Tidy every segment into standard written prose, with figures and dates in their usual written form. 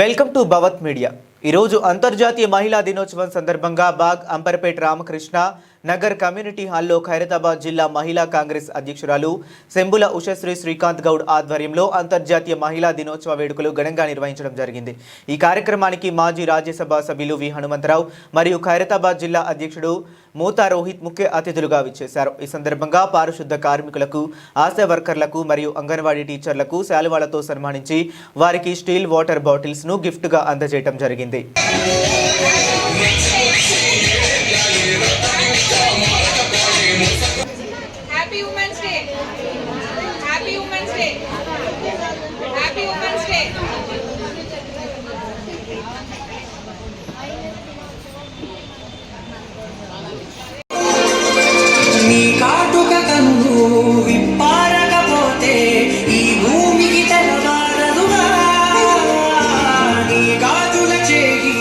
Welcome to భవత్ media. ఈరోజు అంతర్జాతీయ మహిళా దినోత్సవం సందర్భంగా బాగ్ అంబర్పేట్ రామకృష్ణ నగర్ కమ్యూనిటీ హాల్లో ఖైరతాబాద్ జిల్లా మహిళా కాంగ్రెస్ అధ్యక్షురాలు సెంబుల ఉషశ్రీ శ్రీకాంత్ గౌడ్ ఆధ్వర్యంలో అంతర్జాతీయ మహిళా దినోత్సవ వేడుకలు ఘనంగా నిర్వహించడం జరిగింది। ఈ కార్యక్రమానికి మాజీ రాజ్యసభ సభ్యులు వి హనుమంతరావు మరియు ఖైరతాబాద్ జిల్లా అధ్యక్షుడు మూతా రోహిత్ ముఖ్య అతిథులుగా విచ్చేశారు। ఈ సందర్భంగా పారిశుద్ధ కార్మికులకు, ఆశా వర్కర్లకు మరియు అంగన్వాడీ టీచర్లకు శాలువాలతో సన్మానించి వారికి స్టీల్ వాటర్ బాటిల్స్ ను గిఫ్ట్ గా అందజేయడం జరిగింది। Happy Women's Day. Happy Women's Day. Happy Women's Day. నీ కాటుక కన్ను విప్పారకపోతే ఈ భూమికి తెలవారదుగా నీ గాజుల చేయి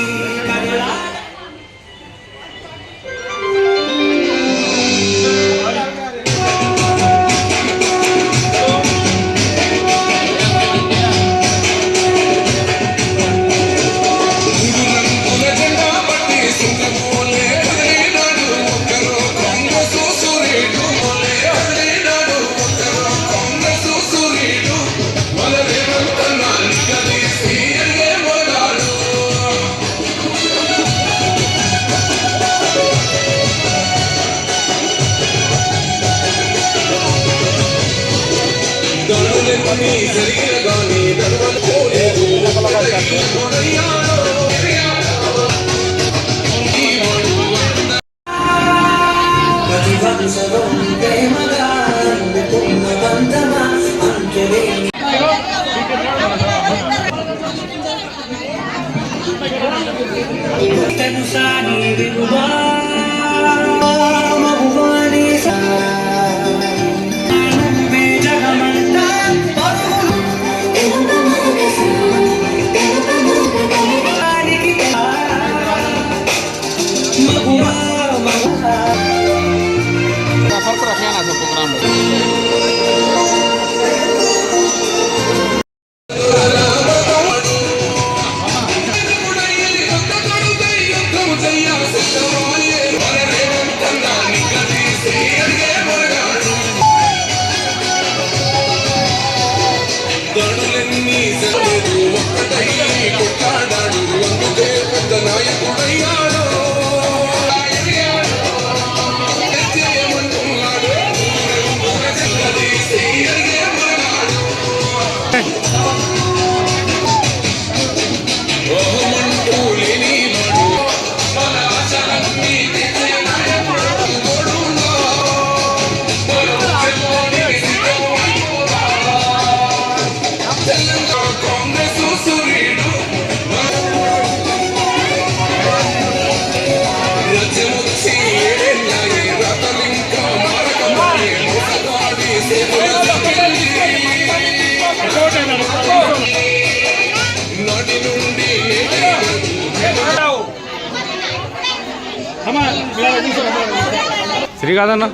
శ్రీకాదన్న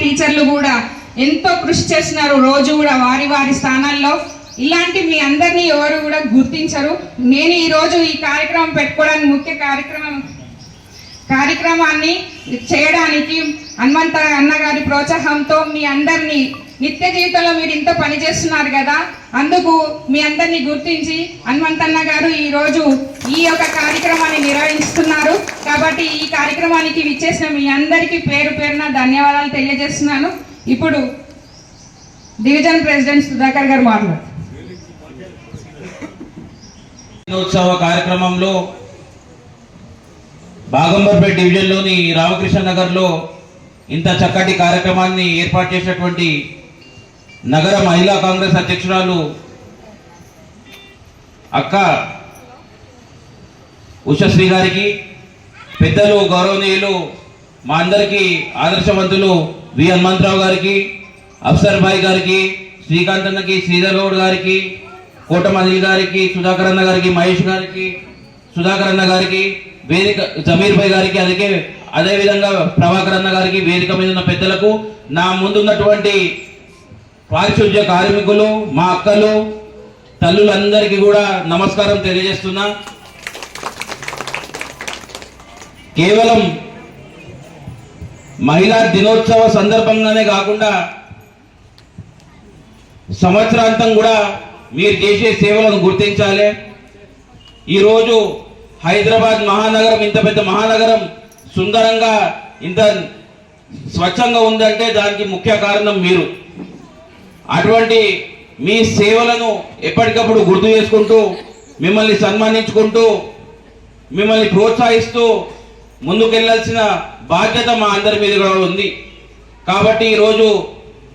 టీచర్లు కూడా ఎంతో కృషి చేస్తున్నారు। రోజు కూడా వారి వారి స్థానాల్లో ఇలాంటి మీ అందరినీ ఎవరు కూడా గుర్తించరు। నేను ఈ రోజు ఈ కార్యక్రమం పెట్టుకోవడానికి ముఖ్య కార్యక్రమాన్ని చేయడానికి హనుమంత అన్నగారి ప్రోత్సాహంతో మీ అందరినీ నిత్య జీవితంలో మీరు ఇంత పని చేస్తున్నారు కదా, అందుకు మీ అందరినీ గుర్తించి హనుమంతన్న గారు ఈ రోజు ఈ యొక్క కార్యక్రమాన్ని నిర్వహిస్తున్నారు। కాబట్టి ఈ కార్యక్రమానికి విచ్చేసిన మీ అందరికీ పేరు పేరున ధన్యవాదాలు తెలియజేస్తున్నాను। ఇప్పుడు డివిజన్ ప్రెసిడెంట్ సుధాకర్ గారు మాట్లాడారు। దినోత్సవ కార్యక్రమంలో బాగంబర్పేట డివిజన్లోని రామకృష్ణ నగర్లో ఇంత చక్కటి కార్యక్రమాన్ని ఏర్పాటు చేసినటువంటి నగర మహిళా కాంగ్రెస్ అధ్యక్షురాలు అక్క ఉషశ్రీ గారికి, పెద్దలు గౌరవనీయులు మా అందరికీ ఆదర్శవంతులు వి హనుమంతరావు గారికి, అఫ్సర్ భాయ్ గారికి, శ్రీకాంత్ అన్నకి, శ్రీధర్ గౌడ్ గారికి, కోటం అనిల్ గారికి, సుధాకర్ అన్న గారికి, మహేష్ గారికి, సుధాకర్ అన్న గారికి, వేదిక జమీర్ భాయ్ గారికి, అదేవిధంగా ప్రభాకర్ అన్న గారికి, వేదిక మీద ఉన్న పెద్దలకు, నా ముందున్నటువంటి పారిశుద్ధ్య కార్మికులు, మా అక్కలు, తల్లులందరికీ కూడా నమస్కారం తెలియజేస్తున్నా. కేవలం మహిళా దినోత్సవ సందర్భంగానే కాకుండా సంవత్సరాంతం కూడా మీరు చేసే సేవలను గుర్తించాలి. ఈరోజు హైదరాబాద్ మహానగరం, ఇంత పెద్ద మహానగరం సుందరంగా ఇంత స్వచ్ఛంగా ఉందంటే దానికి ముఖ్య కారణం మీరు. అటువంటి మీ సేవలను ఎప్పటికప్పుడు గుర్తు చేసుకుంటూ, మిమ్మల్ని సన్మానించుకుంటూ, మిమ్మల్ని ప్రోత్సహిస్తూ ముందుకెళ్లాల్సిన బాధ్యత మా అందరి మీద కూడా ఉంది. కాబట్టి ఈరోజు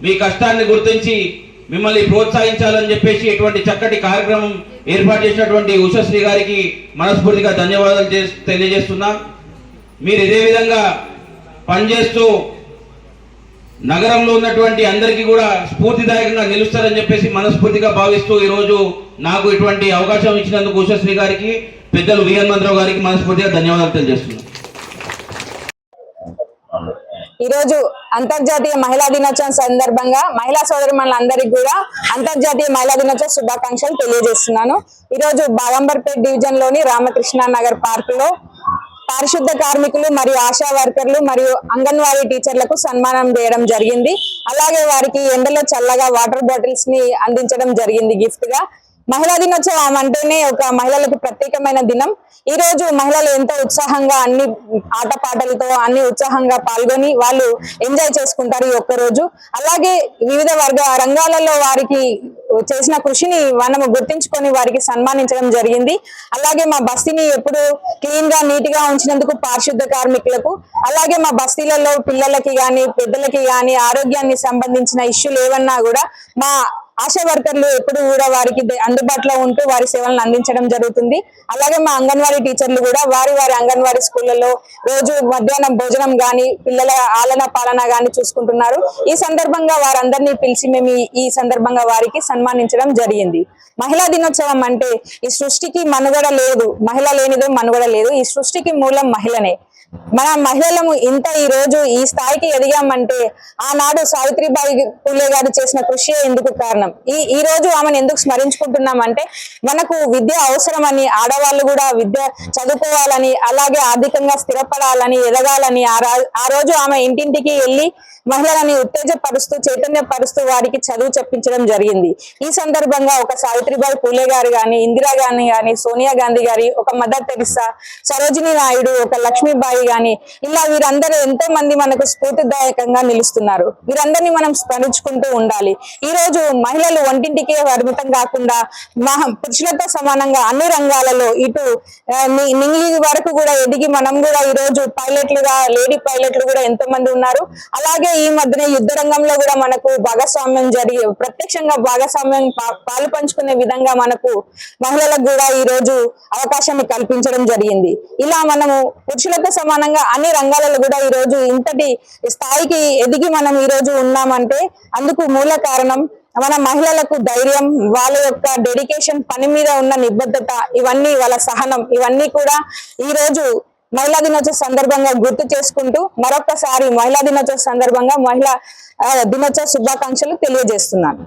మీ కష్టాన్ని గుర్తించి మిమ్మల్ని ప్రోత్సహించాలని చెప్పేసి ఇటువంటి చక్కటి కార్యక్రమం ఏర్పాటు చేసినటువంటి ఉషశ్రీ గారికి మనస్ఫూర్తిగా ధన్యవాదాలు తెలియజేస్తున్నా. మీరు ఇదే విధంగా పనిచేస్తూ నగరంలో ఉన్నటువంటి అందరికీ కూడా స్ఫూర్తిదాయకంగా నిలుస్తారని చెప్పేసి మనస్ఫూర్తిగా భావిస్తూ ఈరోజు నాకు ఇటువంటి అవకాశం ఇచ్చినందుకు ఉషశ్రీ గారికి, పెద్దలు వి హనుమంతరావు గారికి మనస్ఫూర్తిగా ధన్యవాదాలు తెలియజేస్తున్నాను. ఈరోజు అంతర్జాతీయ మహిళా దినోత్సవం సందర్భంగా మహిళా సోదరిమణులందరికీ కూడా అంతర్జాతీయ మహిళా దినోత్సవ శుభాకాంక్షలు తెలియజేస్తున్నాను. ఈరోజు బాగంబర్పేట్ డివిజన్ లోని రామకృష్ణ నగర్ పార్క్ లో పారిశుద్ధ కార్మికులు మరియు ఆశా వర్కర్లు మరియు అంగన్వాడీ టీచర్లకు సన్మానం చేయడం జరిగింది. అలాగే వారికి ఎండలో చల్లగా వాటర్ బాటిల్స్ ని అందించడం జరిగింది గిఫ్ట్ గా. మహిళా దినోత్సవం అంటేనే ఒక మహిళలకు ప్రత్యేకమైన దినం. ఈ రోజు మహిళలు ఎంతో ఉత్సాహంగా అన్ని ఆటపాటలతో అన్ని ఉత్సాహంగా పాల్గొని వాళ్ళు ఎంజాయ్ చేసుకుంటారు ఈ ఒక్క రోజు. అలాగే వివిధ రంగాలలో వారికి చేసిన కృషిని మనము గుర్తించుకొని వారికి సన్మానించడం జరిగింది. అలాగే మా బస్తీని ఎప్పుడు క్లీన్ గా నీట్ గా ఉంచినందుకు పారిశుద్ధ కార్మికులకు, అలాగే మా బస్తీలలో పిల్లలకి గాని పెద్దలకి గాని ఆరోగ్యాన్ని సంబంధించిన ఇష్యూలు ఏమన్నా కూడా మా ఆశా వర్కర్లు ఎప్పుడు కూడా వారికి అందుబాటులో ఉంటూ వారి సేవలను అందించడం జరుగుతుంది. అలాగే మా అంగన్వాడీ టీచర్లు కూడా వారి అంగన్వాడీ స్కూళ్లలో రోజు మధ్యాహ్నం భోజనం గాని పిల్లల ఆలన పాలన గాని చూసుకుంటున్నారు. ఈ సందర్భంగా వారందరినీ పిలిచి మేము ఈ సందర్భంగా వారికి సన్మానించడం జరిగింది. మహిళా దినోత్సవం అంటే ఈ సృష్టికి మనుగడ లేదు, మహిళ లేనిదే మనుగడ లేదు. ఈ సృష్టికి మూలం మహిళనే. మన మహిళలము ఇంత ఈ రోజు ఈ స్థాయికి ఎదిగామంటే ఆనాడు సావిత్రిబాయి పూలే గారు చేసిన కృషి ఎందుకు కారణం. ఈ రోజు ఆమెను ఎందుకు స్మరించుకుంటున్నామంటే మనకు విద్య అవసరమని, ఆడవాళ్ళు కూడా విద్య చదువుకోవాలని, అలాగే ఆర్థికంగా స్థిరపడాలని, ఎదగాలని ఆ రోజు ఆమె ఇంటింటికి వెళ్ళి మహిళలని ఉత్తేజపరుస్తూ చైతన్యపరుస్తూ వారికి చదువు చెప్పించడం జరిగింది. ఈ సందర్భంగా ఒక సావిత్రిబాయి పూలే గారు గాని, ఇందిరా గాంధీ గాని, సోనియా గాంధీ గారి, ఒక మదర్ తెరిసా, సరోజినీ నాయుడు, ఒక లక్ష్మీబాయి గాని, ఇలా వీరందరూ ఎంతో మంది మనకు స్ఫూర్తిదాయకంగా నిలుస్తున్నారు. వీరందరినీ మనం స్మరించుకుంటూ ఉండాలి. ఈ రోజు మహిళలు వంటింటికే పరిమితం కాకుండా పురుషులతో సమానంగా అన్ని రంగాలలో ఇటు నింగి వరకు కూడా ఎదిగి మనం కూడా ఈ రోజు పైలట్లుగా, లేడీ పైలట్లు కూడా ఎంతో మంది ఉన్నారు. అలాగే ఈ మధ్యన యుద్ధ రంగంలో కూడా మనకు భాగస్వామ్యం ప్రత్యక్షంగా భాగస్వామ్యం పాలు పంచుకునే విధంగా మనకు మహిళలకు కూడా ఈ రోజు అవకాశాన్ని కల్పించడం జరిగింది. ఇలా మనము పురుషులతో సమానంగా అన్ని రంగాలలో కూడా ఈ రోజు ఇంతటి స్థాయికి ఎదిగి మనం ఈ రోజు ఉన్నామంటే అందుకు మూల కారణం మన మహిళలకు ధైర్యం, వాళ్ళ యొక్క డెడికేషన్, పని మీద ఉన్న నిబద్ధత, ఇవన్నీ వాళ్ళ సహనం, ఇవన్నీ కూడా ఈ రోజు మహిళా దినోత్సవ సందర్భంగా గుర్తు చేసుకుంటూ మరొకసారి మహిళా దినోత్సవ సందర్భంగా మహిళా దినోత్సవ శుభాకాంక్షలు తెలియజేస్తున్నాను.